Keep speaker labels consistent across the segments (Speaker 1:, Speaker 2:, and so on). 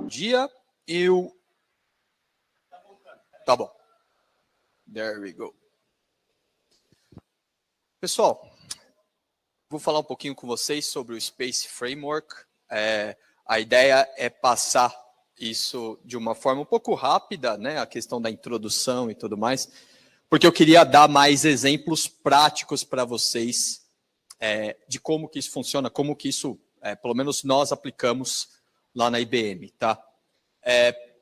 Speaker 1: Dia, Tá bom. There we go. Pessoal, vou falar um pouquinho com vocês sobre o Space Framework. A ideia é passar isso de uma forma um pouco rápida, né? A questão da introdução e tudo mais, porque eu queria dar mais exemplos práticos para vocês de como que isso funciona, como que isso, pelo menos nós aplicamos lá na IBM, tá?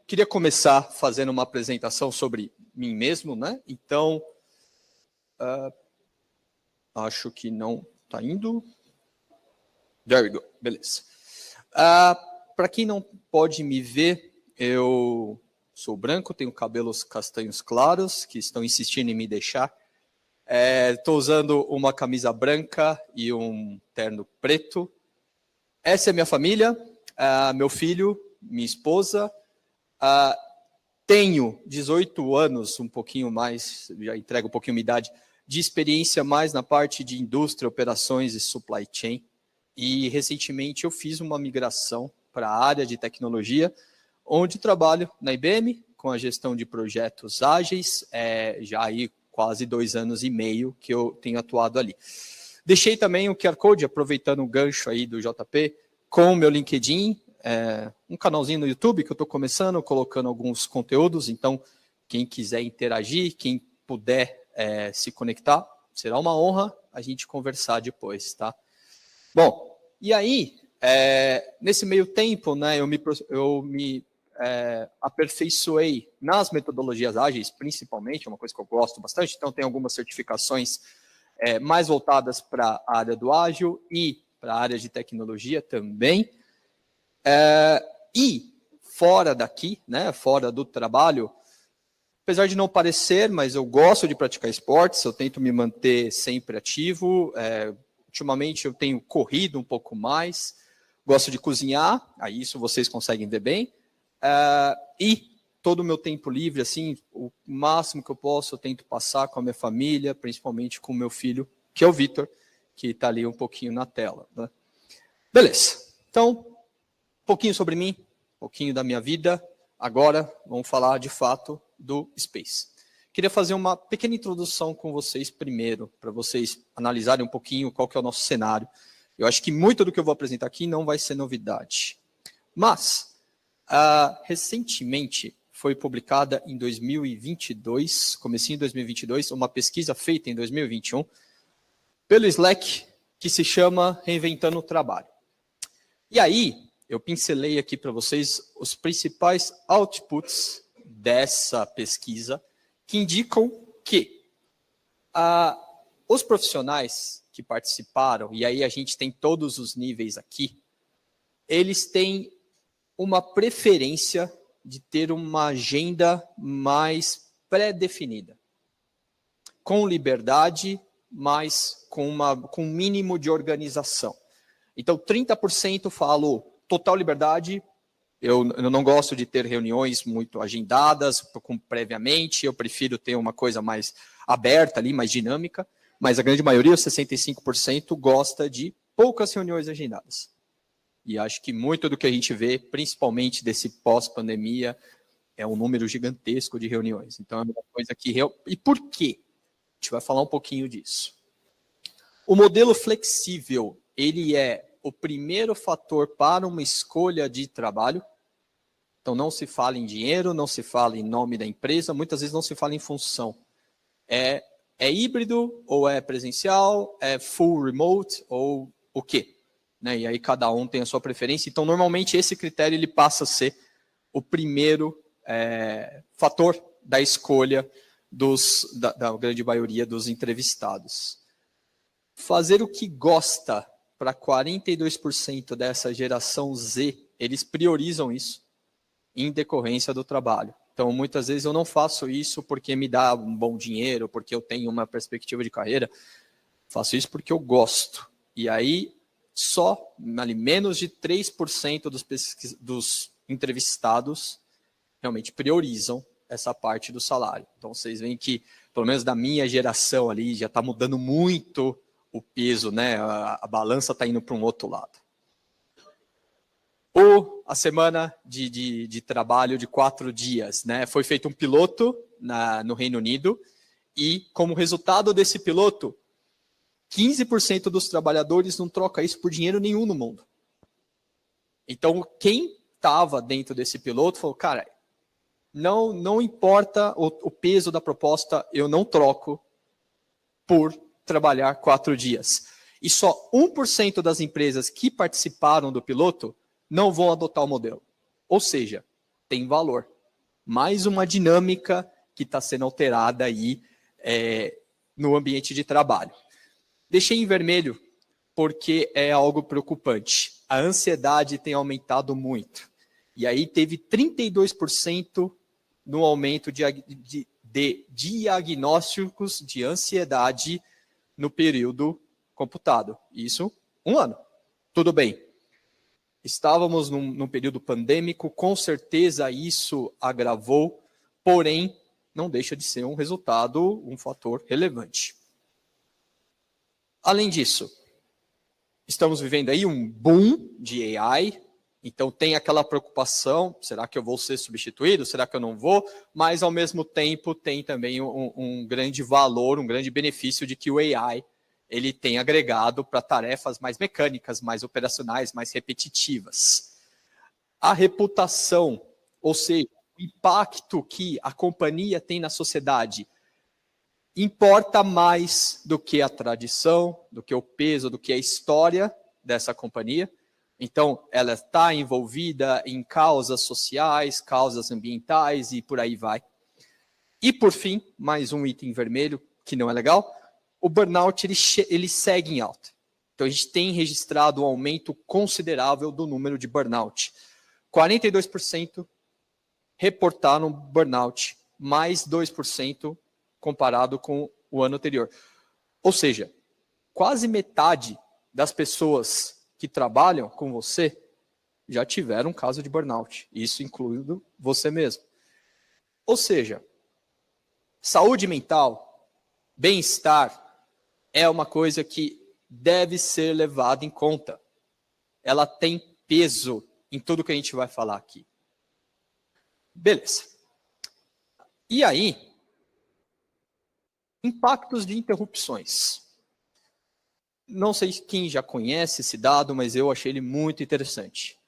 Speaker 1: Queria começar fazendo uma apresentação sobre mim mesmo, né? Então, acho que não está indo. There we go, beleza. Para quem não pode me ver, eu sou branco, tenho cabelos castanhos claros, que estão insistindo em me deixar. Estou usando uma camisa branca e um terno preto. Essa é minha família, meu filho, minha esposa. Tenho 18 anos, um pouquinho mais, já entrego um pouquinho minha idade, de experiência mais na parte de indústria, operações e supply chain. E recentemente eu fiz uma migração para a área de tecnologia, onde trabalho na IBM com a gestão de projetos ágeis, já aí quase 2 anos e meio que eu tenho atuado ali. Deixei também o QR Code, aproveitando o gancho aí do JP, com o meu LinkedIn, um canalzinho no YouTube que eu estou começando, colocando alguns conteúdos, então quem quiser interagir, quem puder se conectar, será uma honra a gente conversar depois, tá? Bom, e aí, nesse meio tempo, né, eu me aperfeiçoei nas metodologias ágeis, principalmente, é uma coisa que eu gosto bastante, então tem algumas certificações mais voltadas para a área do ágil e para a área de tecnologia também. E fora daqui, né, fora do trabalho, apesar de não parecer, mas eu gosto de praticar esportes, eu tento me manter sempre ativo. Ultimamente eu tenho corrido um pouco mais, gosto de cozinhar, aí isso vocês conseguem ver bem. E todo o meu tempo livre, assim, o máximo que eu posso, eu tento passar com a minha família, principalmente com o meu filho, que é o Vitor, que está ali um pouquinho na tela, né? Beleza, então, um pouquinho sobre mim, um pouquinho da minha vida. Agora, vamos falar de fato do Space. Queria fazer uma pequena introdução com vocês primeiro, para vocês analisarem um pouquinho qual que é o nosso cenário. Eu acho que muito do que eu vou apresentar aqui não vai ser novidade. Mas, recentemente, foi publicada em 2022, comecinho de 2022, uma pesquisa feita em 2021, pelo Slack, que se chama Reinventando o Trabalho. E aí, eu pincelei aqui para vocês os principais outputs dessa pesquisa, que indicam que os profissionais que participaram, e aí a gente tem todos os níveis aqui, eles têm uma preferência de ter uma agenda mais pré-definida, com liberdade, mas com um mínimo de organização. Então, 30% falou total liberdade. Eu não gosto de ter reuniões muito agendadas, previamente, eu prefiro ter uma coisa mais aberta ali, mais dinâmica, mas a grande maioria, 65%, gosta de poucas reuniões agendadas. E acho que muito do que a gente vê, principalmente desse pós-pandemia, é um número gigantesco de reuniões. Então, é uma coisa que... E por quê? A gente vai falar um pouquinho disso. O modelo flexível, ele é o primeiro fator para uma escolha de trabalho. Então, não se fala em dinheiro, não se fala em nome da empresa, muitas vezes não se fala em função. É híbrido ou é presencial, é full remote ou o quê? Né? E aí cada um tem a sua preferência. Então, normalmente, esse critério ele passa a ser o primeiro fator da escolha da grande maioria dos entrevistados. Fazer o que gosta para 42% dessa geração Z, eles priorizam isso em decorrência do trabalho. Então, muitas vezes eu não faço isso porque me dá um bom dinheiro, porque eu tenho uma perspectiva de carreira. Faço isso porque eu gosto. E aí, só ali, menos de 3% dos entrevistados realmente priorizam essa parte do salário. Então, vocês veem que, pelo menos da minha geração ali, já está mudando muito o peso, né? A balança está indo para um outro lado. A semana de trabalho de 4 dias, né? Foi feito um piloto no Reino Unido e, como resultado desse piloto, 15% dos trabalhadores não troca isso por dinheiro nenhum no mundo. Então, quem estava dentro desse piloto falou, cara, não importa o peso da proposta, eu não troco por trabalhar 4 dias. E só 1% das empresas que participaram do piloto não vão adotar o modelo. Ou seja, tem valor. Mais uma dinâmica que está sendo alterada aí no ambiente de trabalho. Deixei em vermelho porque é algo preocupante. A ansiedade tem aumentado muito. E aí teve 32% no aumento de diagnósticos de ansiedade no período computado. Isso, 1 ano. Tudo bem. Estávamos num período pandêmico, com certeza isso agravou, porém, não deixa de ser um resultado, um fator relevante. Além disso, estamos vivendo aí um boom de AI, então tem aquela preocupação, será que eu vou ser substituído, será que eu não vou? Mas, ao mesmo tempo, tem também um grande valor, um grande benefício de que o AI ele tem agregado para tarefas mais mecânicas, mais operacionais, mais repetitivas. A reputação, ou seja, o impacto que a companhia tem na sociedade, importa mais do que a tradição, do que o peso, do que a história dessa companhia. Então, ela está envolvida em causas sociais, causas ambientais e por aí vai. E, por fim, mais um item vermelho, que não é legal, o burnout ele segue em alta. Então, a gente tem registrado um aumento considerável do número de burnout. 42% reportaram burnout, mais 2% comparado com o ano anterior. Ou seja, quase metade das pessoas que trabalham com você já tiveram um caso de burnout. Isso incluindo você mesmo. Ou seja, saúde mental, bem-estar, é uma coisa que deve ser levada em conta. Ela tem peso em tudo que a gente vai falar aqui. Beleza. E aí, impactos de interrupções. Não sei quem já conhece esse dado, mas eu achei ele muito interessante.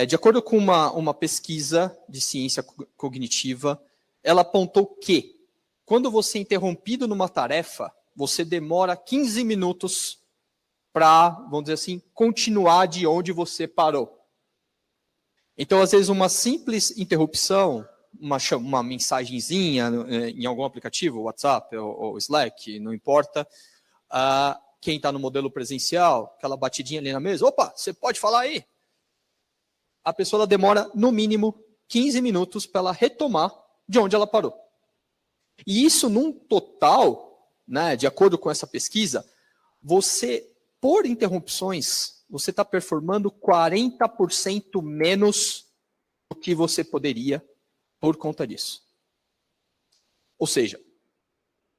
Speaker 1: De acordo com uma pesquisa de ciência cognitiva, ela apontou que, quando você é interrompido numa tarefa, você demora 15 minutos para, vamos dizer assim, continuar de onde você parou. Então, às vezes, uma simples interrupção, uma mensagenzinha em algum aplicativo, WhatsApp ou Slack, não importa, quem está no modelo presencial, aquela batidinha ali na mesa, opa, você pode falar aí? A pessoa ela demora, no mínimo, 15 minutos para ela retomar de onde ela parou. E isso, num total, né, de acordo com essa pesquisa, você, por interrupções, você está performando 40% menos do que você poderia por conta disso. Ou seja,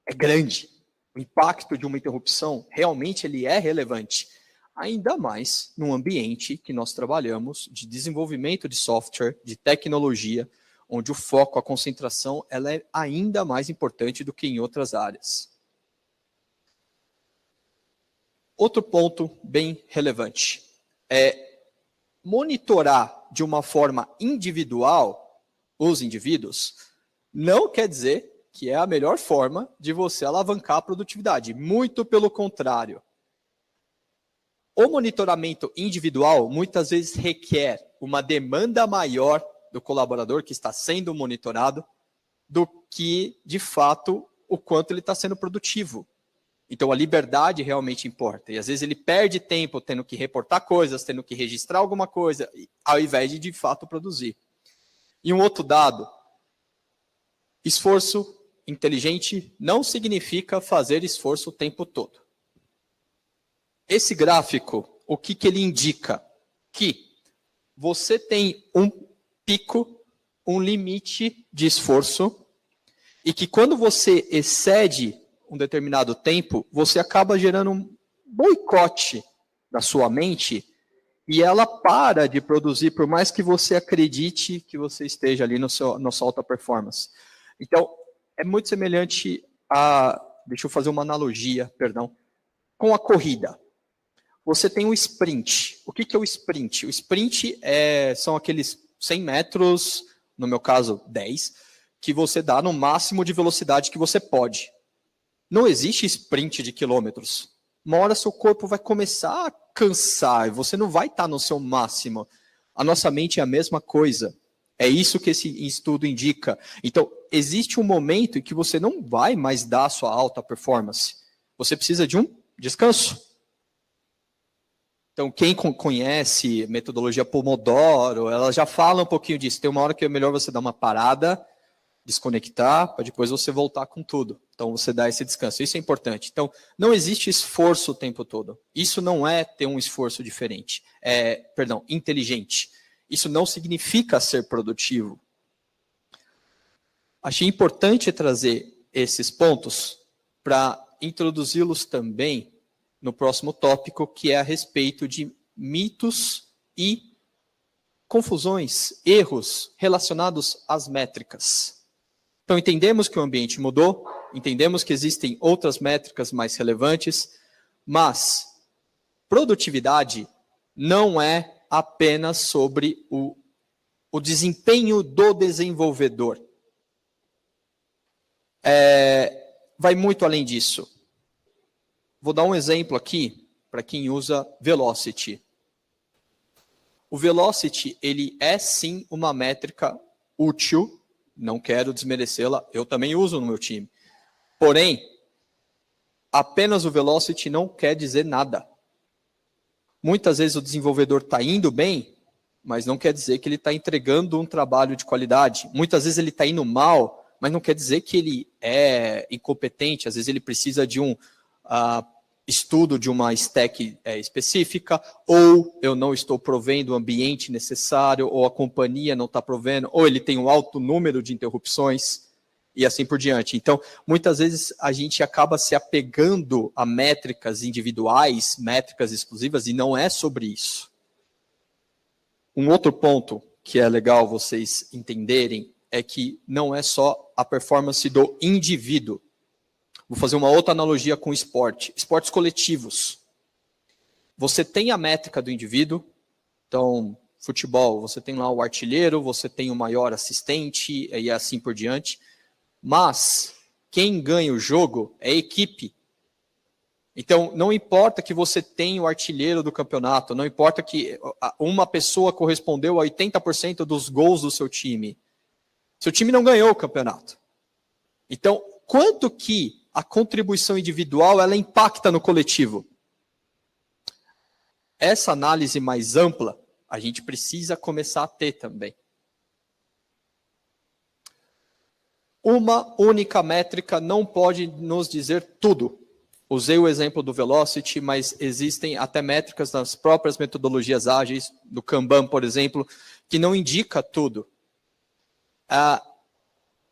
Speaker 1: é grande. O impacto de uma interrupção, realmente, ele é relevante. Ainda mais num ambiente que nós trabalhamos de desenvolvimento de software, de tecnologia, onde o foco, a concentração, ela é ainda mais importante do que em outras áreas. Outro ponto bem relevante é monitorar de uma forma individual os indivíduos não quer dizer que é a melhor forma de você alavancar a produtividade. Muito pelo contrário. O monitoramento individual muitas vezes requer uma demanda maior do colaborador que está sendo monitorado do que, de fato, o quanto ele está sendo produtivo. Então, a liberdade realmente importa. E, às vezes, ele perde tempo tendo que reportar coisas, tendo que registrar alguma coisa, ao invés de fato, produzir. E um outro dado, esforço inteligente não significa fazer esforço o tempo todo. Esse gráfico, o que ele indica? Que você tem um pico, um limite de esforço, e que quando você excede um determinado tempo, você acaba gerando um boicote da sua mente e ela para de produzir, por mais que você acredite que você esteja ali na sua alta performance. Então, é muito semelhante a, deixa eu fazer uma analogia, perdão, com a corrida. Você tem o sprint. O que é o sprint? O sprint são aqueles 100 metros, no meu caso 10, que você dá no máximo de velocidade que você pode. Não existe sprint de quilômetros. Uma hora seu corpo vai começar a cansar, você não vai estar no seu máximo. A nossa mente é a mesma coisa. É isso que esse estudo indica. Então, existe um momento em que você não vai mais dar a sua alta performance. Você precisa de um descanso. Então, quem conhece metodologia Pomodoro, ela já fala um pouquinho disso. Tem uma hora que é melhor você dar uma parada, desconectar, para depois você voltar com tudo. Então, você dá esse descanso. Isso é importante. Então, não existe esforço o tempo todo. Isso não é ter um esforço diferente. Inteligente. Isso não significa ser produtivo. Achei importante trazer esses pontos para introduzi-los também no próximo tópico, que é a respeito de mitos e confusões, erros relacionados às métricas. Então, entendemos que o ambiente mudou, entendemos que existem outras métricas mais relevantes, mas produtividade não é apenas sobre o desempenho do desenvolvedor. Vai muito além disso. Vou dar um exemplo aqui para quem usa Velocity. O Velocity, ele é sim uma métrica útil, não quero desmerecê-la, eu também uso no meu time. Porém, apenas o Velocity não quer dizer nada. Muitas vezes o desenvolvedor está indo bem, mas não quer dizer que ele está entregando um trabalho de qualidade. Muitas vezes ele está indo mal, mas não quer dizer que ele é incompetente. Às vezes ele precisa de um estudo de uma stack específica, ou eu não estou provendo o ambiente necessário, ou a companhia não está provendo, ou ele tem um alto número de interrupções, e assim por diante. Então, muitas vezes a gente acaba se apegando a métricas individuais, métricas exclusivas, e não é sobre isso. Um outro ponto que é legal vocês entenderem é que não é só a performance do indivíduo. Vou fazer uma outra analogia com esporte. Esportes coletivos. Você tem a métrica do indivíduo. Então, futebol, você tem lá o artilheiro, você tem o maior assistente e assim por diante. Mas quem ganha o jogo é a equipe. Então, não importa que você tenha o artilheiro do campeonato, não importa que uma pessoa correspondeu a 80% dos gols do seu time. Seu time não ganhou o campeonato. Então, quanto que a contribuição individual ela impacta no coletivo? Essa análise mais ampla, a gente precisa começar a ter também. Uma única métrica não pode nos dizer tudo. Usei o exemplo do Velocity, mas existem até métricas nas próprias metodologias ágeis, do Kanban, por exemplo, que não indica tudo.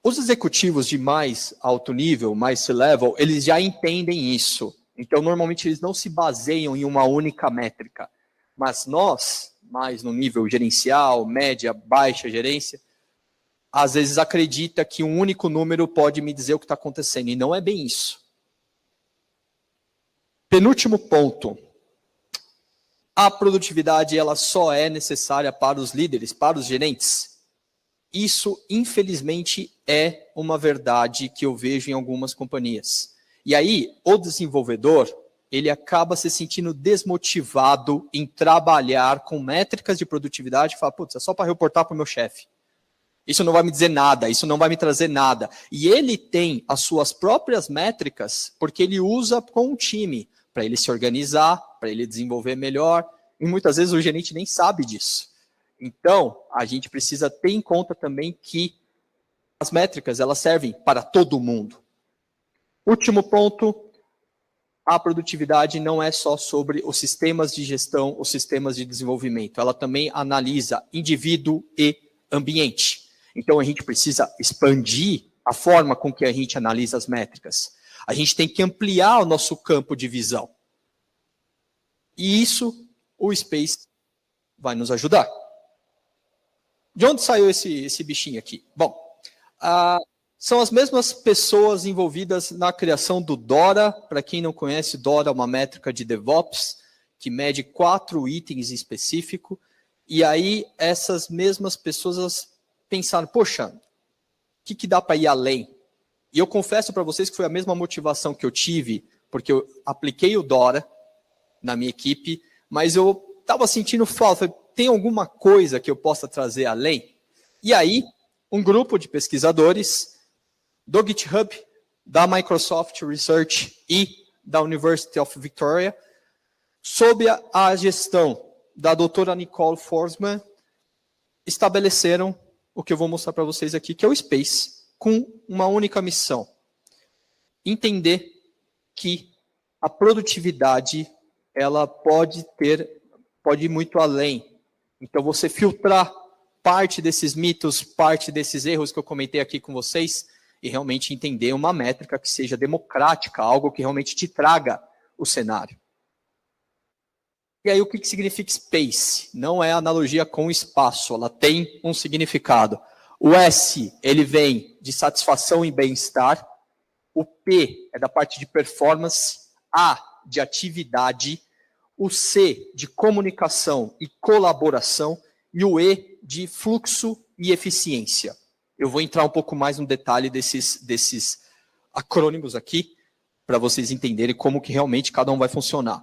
Speaker 1: Os executivos de mais alto nível, mais C-level, eles já entendem isso. Então, normalmente, eles não se baseiam em uma única métrica. Mas nós, mais no nível gerencial, média, baixa gerência, às vezes acredita que um único número pode me dizer o que está acontecendo. E não é bem isso. Penúltimo ponto. A produtividade ela só é necessária para os líderes, para os gerentes. Isso, infelizmente, é uma verdade que eu vejo em algumas companhias. E aí, o desenvolvedor, ele acaba se sentindo desmotivado em trabalhar com métricas de produtividade e fala, putz, é só para reportar para o meu chefe. Isso não vai me dizer nada, isso não vai me trazer nada. E ele tem as suas próprias métricas porque ele usa com o time, para ele se organizar, para ele desenvolver melhor. E muitas vezes o gerente nem sabe disso. Então, a gente precisa ter em conta também que as métricas elas servem para todo mundo. Último ponto, a produtividade não é só sobre os sistemas de gestão, os sistemas de desenvolvimento. Ela também analisa indivíduo e ambiente. Então, a gente precisa expandir a forma com que a gente analisa as métricas. A gente tem que ampliar o nosso campo de visão. E isso, o Space vai nos ajudar. De onde saiu esse bichinho aqui? Bom, são as mesmas pessoas envolvidas na criação do DORA. Para quem não conhece, DORA é uma métrica de DevOps que mede 4 itens específicos. E aí, essas mesmas pessoas pensaram, poxa, o que dá para ir além? E eu confesso para vocês que foi a mesma motivação que eu tive, porque eu apliquei o DORA na minha equipe, mas eu estava sentindo falta. Tem alguma coisa que eu possa trazer além? E aí, um grupo de pesquisadores do GitHub, da Microsoft Research e da University of Victoria, sob a gestão da doutora Nicole Forsman, estabeleceram o que eu vou mostrar para vocês aqui, que é o Space, com uma única missão: entender que a produtividade ela pode ir muito além. Então, você filtrar parte desses mitos, parte desses erros que eu comentei aqui com vocês, e realmente entender uma métrica que seja democrática, algo que realmente te traga o cenário. E aí, o que significa Space? Não é analogia com espaço, ela tem um significado. O S, ele vem de satisfação e bem-estar. O P é da parte de performance. A, de atividade. O C, de comunicação e colaboração. E o E, de fluxo e eficiência. Eu vou entrar um pouco mais no detalhe desses acrônimos aqui, para vocês entenderem como que realmente cada um vai funcionar.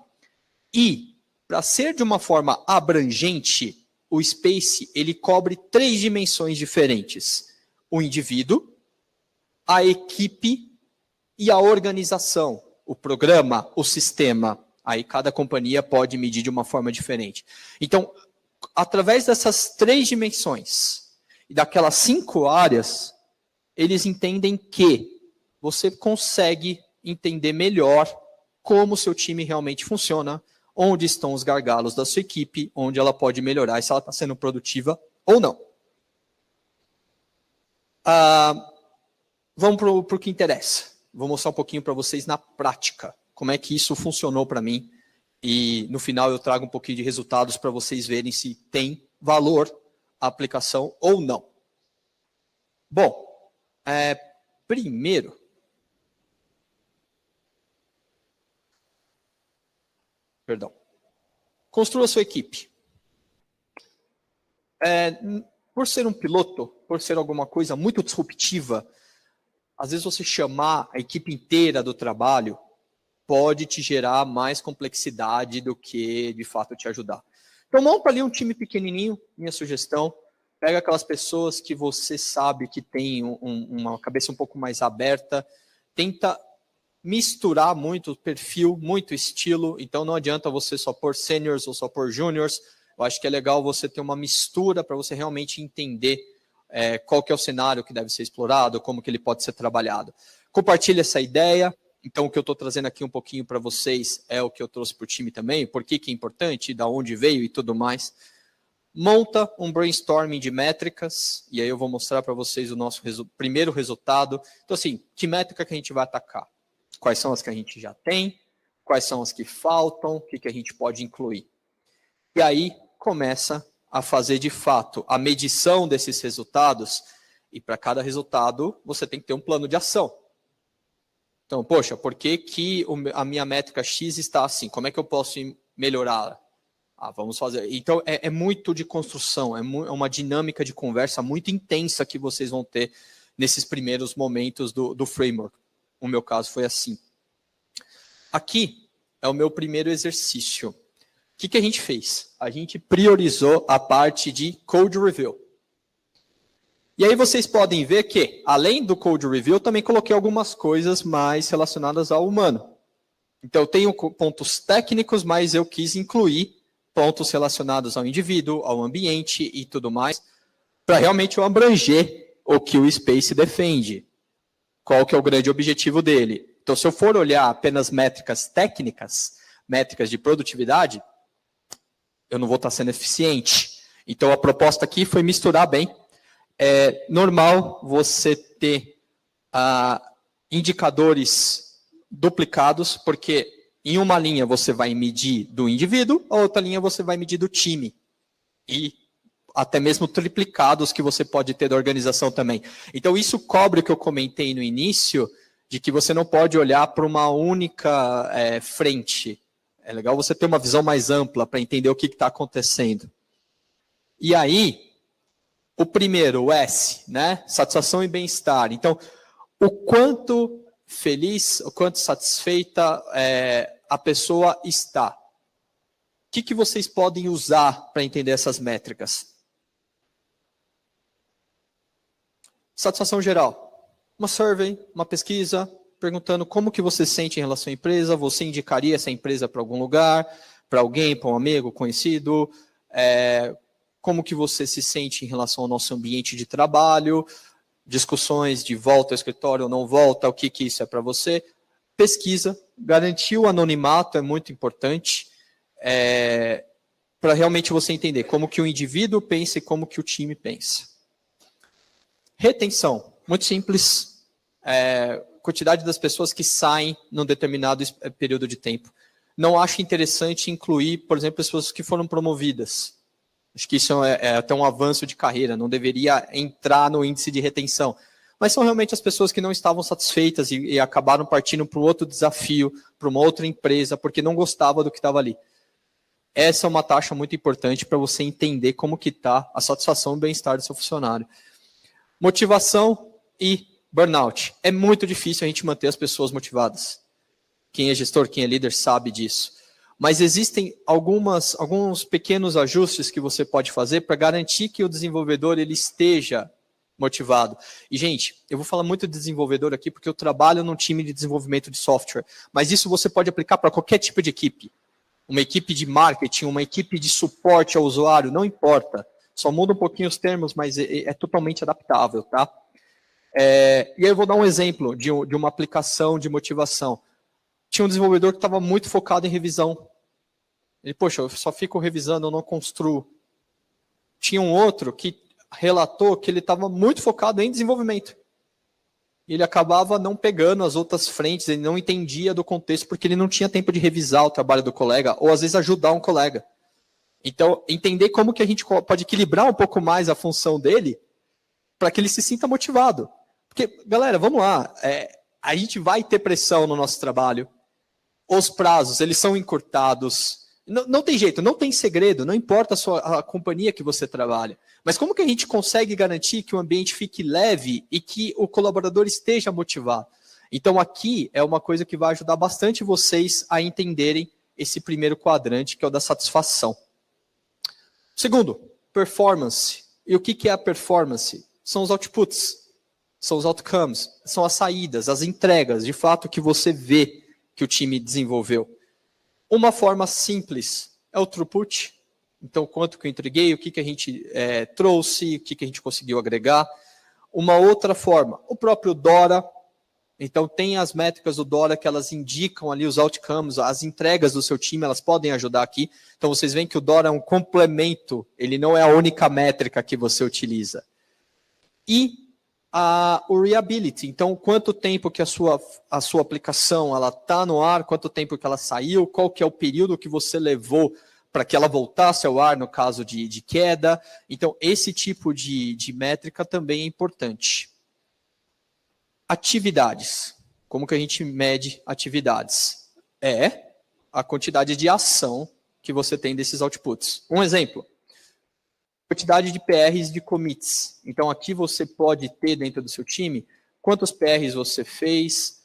Speaker 1: E, para ser de uma forma abrangente, o Space ele cobre 3 dimensões diferentes: o indivíduo, a equipe e a organização, o programa, o sistema. Aí cada companhia pode medir de uma forma diferente. Então, através dessas 3 dimensões e daquelas 5 áreas, eles entendem que você consegue entender melhor como o seu time realmente funciona, onde estão os gargalos da sua equipe, onde ela pode melhorar, e se ela está sendo produtiva ou não. Vamos para o que interessa. Vou mostrar um pouquinho para vocês na prática, como é que isso funcionou para mim, e no final eu trago um pouquinho de resultados para vocês verem se tem valor a aplicação ou não. Bom, primeiro, construa a sua equipe. Por ser um piloto, por ser alguma coisa muito disruptiva, às vezes você chamar a equipe inteira do trabalho pode te gerar mais complexidade do que, de fato, te ajudar. Então, monta ali um time pequenininho, minha sugestão. Pega aquelas pessoas que você sabe que tem uma cabeça um pouco mais aberta. Tenta misturar muito perfil, muito estilo. Então, não adianta você só pôr seniors ou só pôr juniors. Eu acho que é legal você ter uma mistura para você realmente entender qual que é o cenário que deve ser explorado, como que ele pode ser trabalhado. Compartilhe essa ideia. Então, o que eu estou trazendo aqui um pouquinho para vocês é o que eu trouxe para o time também, por que é importante, da onde veio e tudo mais. Monta um brainstorming de métricas, e aí eu vou mostrar para vocês o nosso primeiro resultado. Então, assim, que métrica que a gente vai atacar? Quais são as que a gente já tem? Quais são as que faltam? O que a gente pode incluir? E aí começa a fazer, de fato, a medição desses resultados, e para cada resultado você tem que ter um plano de ação. Então, poxa, por que a minha métrica X está assim? Como é que eu posso melhorá-la? Vamos fazer. Então, é muito de construção, é uma dinâmica de conversa muito intensa que vocês vão ter nesses primeiros momentos do framework. O meu caso foi assim. Aqui é o meu primeiro exercício. O que a gente fez? A gente priorizou a parte de code review. E aí vocês podem ver que, além do code review, eu também coloquei algumas coisas mais relacionadas ao humano. Então, eu tenho pontos técnicos, mas eu quis incluir pontos relacionados ao indivíduo, ao ambiente e tudo mais, para realmente eu abranger o que o Space defende. Qual que é o grande objetivo dele? Então, se eu for olhar apenas métricas técnicas, métricas de produtividade, eu não vou estar sendo eficiente. Então, a proposta aqui foi misturar bem. É normal você ter indicadores duplicados, porque em uma linha você vai medir do indivíduo, a outra linha você vai medir do time. e até mesmo triplicados que você pode ter da organização também. Então, isso cobre o que eu comentei no início, de que você não pode olhar para uma única frente. É legal você ter uma visão mais ampla para entender o que está acontecendo. E aí, o primeiro, o S, né? Satisfação e bem-estar. Então, o quanto feliz, o quanto satisfeita a pessoa está. O que vocês podem usar para entender essas métricas? Satisfação geral. Uma survey, uma pesquisa, perguntando como que você se sente em relação à empresa, você indicaria essa empresa para algum lugar, para alguém, para um amigo, conhecido, como que você se sente em relação ao nosso ambiente de trabalho, discussões de volta ao escritório ou não volta, o que isso é para você. Pesquisa, garantir o anonimato é muito importante, para realmente você entender como que o indivíduo pensa e como que o time pensa. Retenção, muito simples, quantidade das pessoas que saem num determinado período de tempo. Não acho interessante incluir, por exemplo, pessoas que foram promovidas. Acho que isso é até um avanço de carreira, não deveria entrar no índice de retenção. Mas são realmente as pessoas que não estavam satisfeitas e acabaram partindo para um outro desafio, para uma outra empresa, porque não gostava do que estava ali. Essa é uma taxa muito importante para você entender como que está a satisfação e bem-estar do seu funcionário. Motivação e burnout. É muito difícil a gente manter as pessoas motivadas. Quem é gestor, quem é líder sabe disso. Mas existem alguns pequenos ajustes que você pode fazer para garantir que o desenvolvedor ele esteja motivado. E, gente, eu vou falar muito de desenvolvedor aqui porque eu trabalho num time de desenvolvimento de software. Mas isso você pode aplicar para qualquer tipo de equipe. Uma equipe de marketing, uma equipe de suporte ao usuário, não importa. Só muda um pouquinho os termos, mas é totalmente adaptável, tá? E aí eu vou dar um exemplo de uma aplicação de motivação. Tinha um desenvolvedor que estava muito focado em revisão. Ele, poxa, eu só fico revisando, eu não construo. Tinha um outro que relatou que ele estava muito focado em desenvolvimento. E ele acabava não pegando as outras frentes, ele não entendia do contexto, porque ele não tinha tempo de revisar o trabalho do colega, ou às vezes ajudar um colega. Então, entender como que a gente pode equilibrar um pouco mais a função dele, para que ele se sinta motivado. Porque, galera, vamos lá, a gente vai ter pressão no nosso trabalho, os prazos, eles são encurtados, não tem jeito, não tem segredo, não importa a companhia que você trabalha. Mas como que a gente consegue garantir que o ambiente fique leve e que o colaborador esteja motivado? Então, aqui é uma coisa que vai ajudar bastante vocês a entenderem esse primeiro quadrante, que é o da satisfação. Segundo, performance. E o que é a performance? São os outputs, são os outcomes, são as saídas, as entregas, de fato, que você vê que o time desenvolveu. Uma forma simples é o throughput. Então, quanto que eu entreguei, o que a gente trouxe, o que a gente conseguiu agregar. Uma outra forma, o próprio DORA. Então, tem as métricas do DORA que elas indicam ali os outcomes, as entregas do seu time, elas podem ajudar aqui. Então, vocês veem que o DORA é um complemento, ele não é a única métrica que você utiliza. E o reliability, então, quanto tempo que a sua aplicação está no ar, quanto tempo que ela saiu, qual que é o período que você levou para que ela voltasse ao ar no caso de queda. Então, esse tipo de métrica também é importante. Atividades. Como que a gente mede atividades? É a quantidade de ação que você tem desses outputs. Um exemplo. Quantidade de PRs de commits. Então, aqui você pode ter dentro do seu time quantos PRs você fez,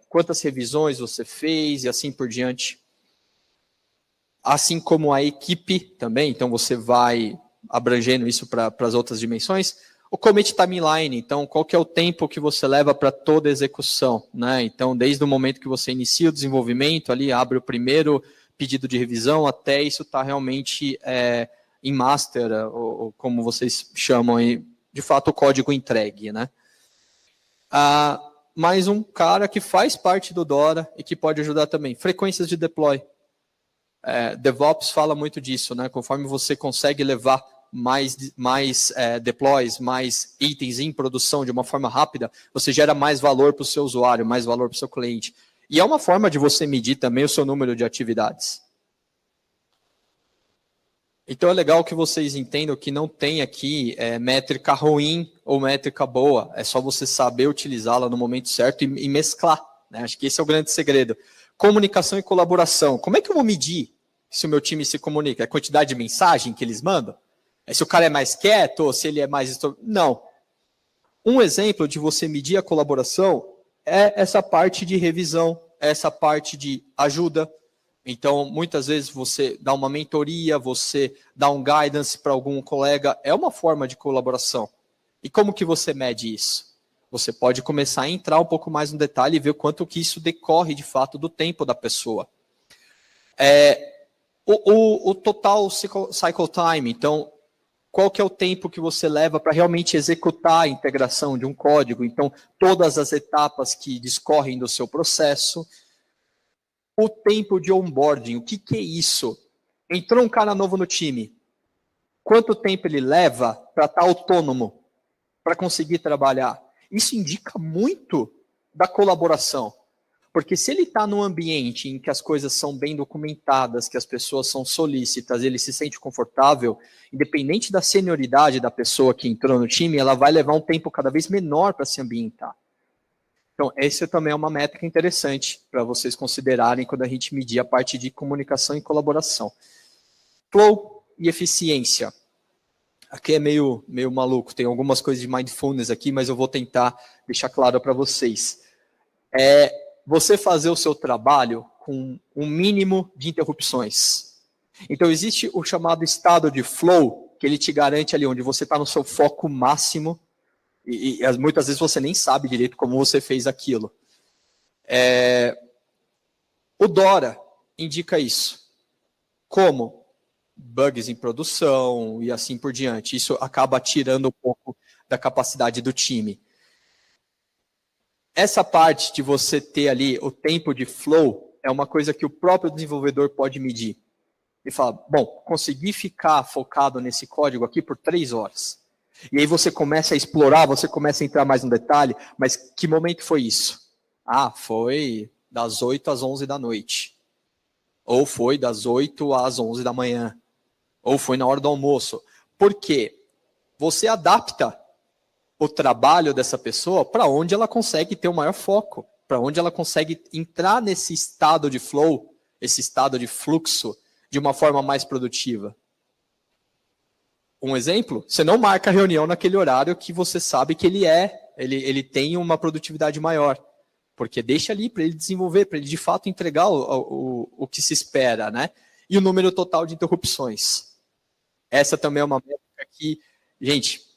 Speaker 1: quantas revisões você fez e assim por diante. Assim como a equipe também, então você vai abrangendo isso para as outras dimensões. O commit timeline, então qual que é o tempo que você leva para toda a execução, né? Então, desde o momento que você inicia o desenvolvimento, ali abre o primeiro pedido de revisão, até isso está realmente em master, ou como vocês chamam aí, de fato o código entregue, né? Mais um cara que faz parte do DORA e que pode ajudar também, frequências de deploy. DevOps fala muito disso, né? Conforme você consegue levar mais deploys, mais itens em produção de uma forma rápida, você gera mais valor para o seu usuário, mais valor para o seu cliente. E é uma forma de você medir também o seu número de atividades. Então é legal que vocês entendam que não tem aqui métrica ruim ou métrica boa, é só você saber utilizá-la no momento certo e mesclar, né? Acho que esse é o grande segredo. Comunicação e colaboração. Como é que eu vou medir se o meu time se comunica? É a quantidade de mensagem que eles mandam? É se o cara é mais quieto ou se ele é mais... Não. Um exemplo de você medir a colaboração é essa parte de revisão, essa parte de ajuda. Então, muitas vezes você dá uma mentoria, você dá um guidance para algum colega, é uma forma de colaboração. E como que você mede isso? Você pode começar a entrar um pouco mais no detalhe e ver o quanto que isso decorre, de fato, do tempo da pessoa. O total cycle time, então, qual que é o tempo que você leva para realmente executar a integração de um código? Então, todas as etapas que discorrem do seu processo. O tempo de onboarding, o que é isso? Entrou um cara novo no time, quanto tempo ele leva para estar autônomo, para conseguir trabalhar? Isso indica muito da colaboração, porque se ele está num ambiente em que as coisas são bem documentadas, que as pessoas são solícitas, ele se sente confortável, independente da senioridade da pessoa que entrou no time, ela vai levar um tempo cada vez menor para se ambientar. Então, essa também é uma métrica interessante para vocês considerarem quando a gente medir a parte de comunicação e colaboração. Flow e eficiência. Aqui é meio maluco, tem algumas coisas de mindfulness aqui, mas eu vou tentar deixar claro para vocês. Você fazer o seu trabalho com um mínimo de interrupções. Então, existe o chamado estado de flow, que ele te garante ali onde você está no seu foco máximo, e muitas vezes você nem sabe direito como você fez aquilo. O DORA indica isso. Como? Bugs em produção e assim por diante. Isso acaba tirando um pouco da capacidade do time. Essa parte de você ter ali o tempo de flow é uma coisa que o próprio desenvolvedor pode medir. E fala, bom, consegui ficar focado nesse código aqui por 3 horas. E aí você começa a explorar, você começa a entrar mais no detalhe, mas que momento foi isso? Ah, foi das 8 às 11 da noite. Ou foi das 8 às 11 da manhã. Ou foi na hora do almoço. Por quê? Você adapta o trabalho dessa pessoa para onde ela consegue ter o maior foco, para onde ela consegue entrar nesse estado de flow, esse estado de fluxo, de uma forma mais produtiva. Um exemplo, você não marca a reunião naquele horário que você sabe que ele tem uma produtividade maior, porque deixa ali para ele desenvolver, para ele de fato entregar o que se espera, né? E o número total de interrupções. Essa também é uma métrica que, gente,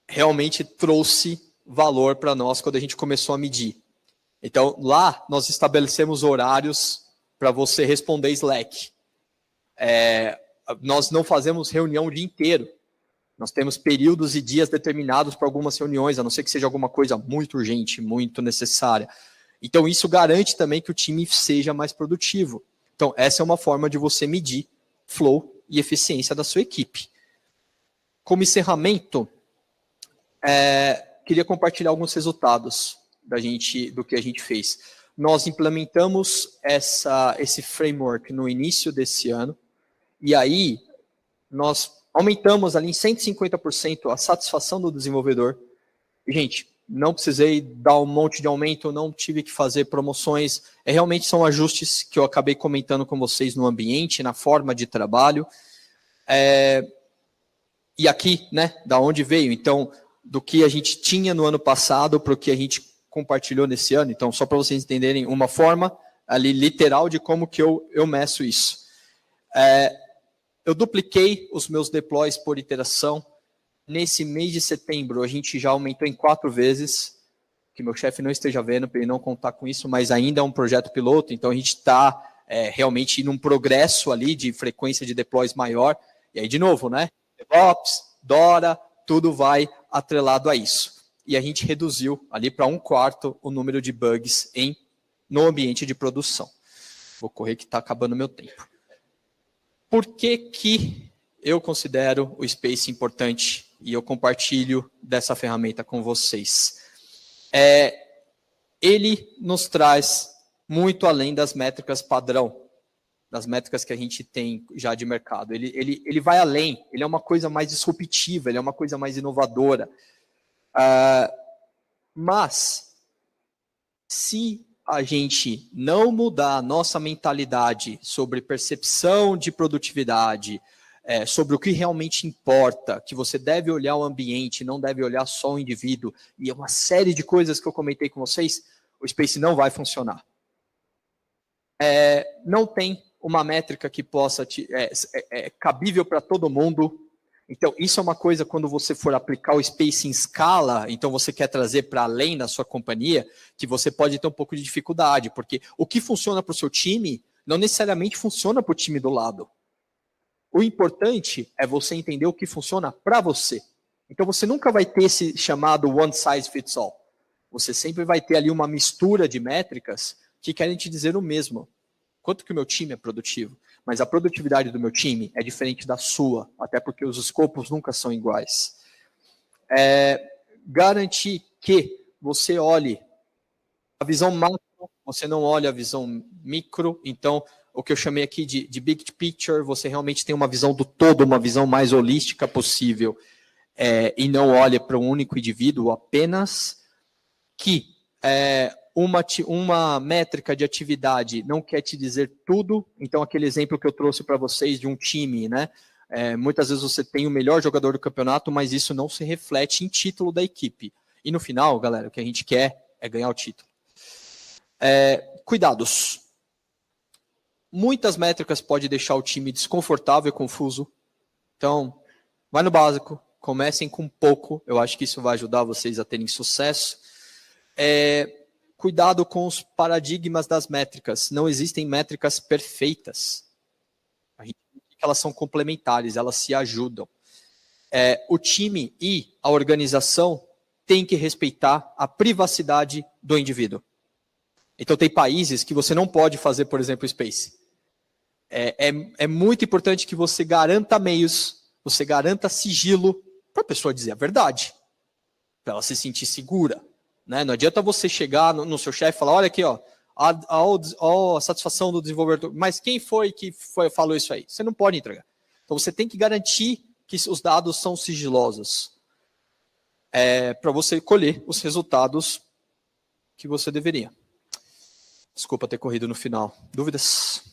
Speaker 1: realmente trouxe valor para nós quando a gente começou a medir. Então, lá nós estabelecemos horários para você responder Slack. Nós não fazemos reunião o dia inteiro. Nós temos períodos e dias determinados para algumas reuniões, a não ser que seja alguma coisa muito urgente, muito necessária. Então, isso garante também que o time seja mais produtivo. Então, essa é uma forma de você medir flow e eficiência da sua equipe. Como encerramento, queria compartilhar alguns resultados do que a gente fez. Nós implementamos esse framework no início desse ano, e aí nós aumentamos ali em 150% a satisfação do desenvolvedor. E, gente, não precisei dar um monte de aumento, não tive que fazer promoções. Realmente são ajustes que eu acabei comentando com vocês no ambiente, na forma de trabalho. E aqui, né, da onde veio. Então, do que a gente tinha no ano passado para o que a gente compartilhou nesse ano. Então, só para vocês entenderem uma forma ali literal de como que eu meço isso. Eu dupliquei os meus deploys por iteração. Nesse mês de setembro, a gente já aumentou em 4 vezes, que meu chefe não esteja vendo, para ele não contar com isso, mas ainda é um projeto piloto, então a gente está realmente num progresso ali de frequência de deploys maior. E aí, de novo, né? DevOps, DORA, tudo vai atrelado a isso. E a gente reduziu ali para 1/4 o número de bugs no ambiente de produção. Vou correr que está acabando o meu tempo. Por que eu considero o Space importante e eu compartilho dessa ferramenta com vocês? Ele nos traz muito além das métricas padrão. das métricas que a gente tem já de mercado. Ele vai além, ele é uma coisa mais disruptiva, ele é uma coisa mais inovadora. Mas, se a gente não mudar a nossa mentalidade sobre percepção de produtividade, sobre o que realmente importa, que você deve olhar o ambiente, não deve olhar só o indivíduo, e uma série de coisas que eu comentei com vocês, o Space não vai funcionar. Não tem uma métrica que possa cabível para todo mundo. Então, isso é uma coisa quando você for aplicar o Space em escala, então você quer trazer para além da sua companhia, que você pode ter um pouco de dificuldade, porque o que funciona para o seu time não necessariamente funciona para o time do lado. O importante é você entender o que funciona para você. Então, você nunca vai ter esse chamado one size fits all. Você sempre vai ter ali uma mistura de métricas que querem te dizer o mesmo. Quanto que o meu time é produtivo? Mas a produtividade do meu time é diferente da sua, até porque os escopos nunca são iguais. Garantir que você olhe a visão macro, você não olha a visão micro. Então, o que eu chamei aqui de big picture, você realmente tem uma visão do todo, uma visão mais holística possível, e não olha para um único indivíduo apenas, que uma métrica de atividade não quer te dizer tudo. Então, aquele exemplo que eu trouxe para vocês de um time, né? Muitas vezes você tem o melhor jogador do campeonato, mas isso não se reflete em título da equipe. E no final, galera, o que a gente quer é ganhar o título. Cuidados. Muitas métricas podem deixar o time desconfortável e confuso. Então, vai no básico, comecem com pouco. Eu acho que isso vai ajudar vocês a terem sucesso. Cuidado com os paradigmas das métricas. Não existem métricas perfeitas. A gente diz que elas são complementares, elas se ajudam. O time e a organização têm que respeitar a privacidade do indivíduo. Então, tem países que você não pode fazer, por exemplo, Space. É muito importante que você garanta meios, você garanta sigilo para a pessoa dizer a verdade, para ela se sentir segura. Né? Não adianta você chegar no seu chefe e falar, olha aqui, ó, a satisfação do desenvolvedor, mas quem foi que falou isso aí? Você não pode entregar. Então, você tem que garantir que os dados são sigilosos, para você colher os resultados que você deveria. Desculpa ter corrido no final. Dúvidas?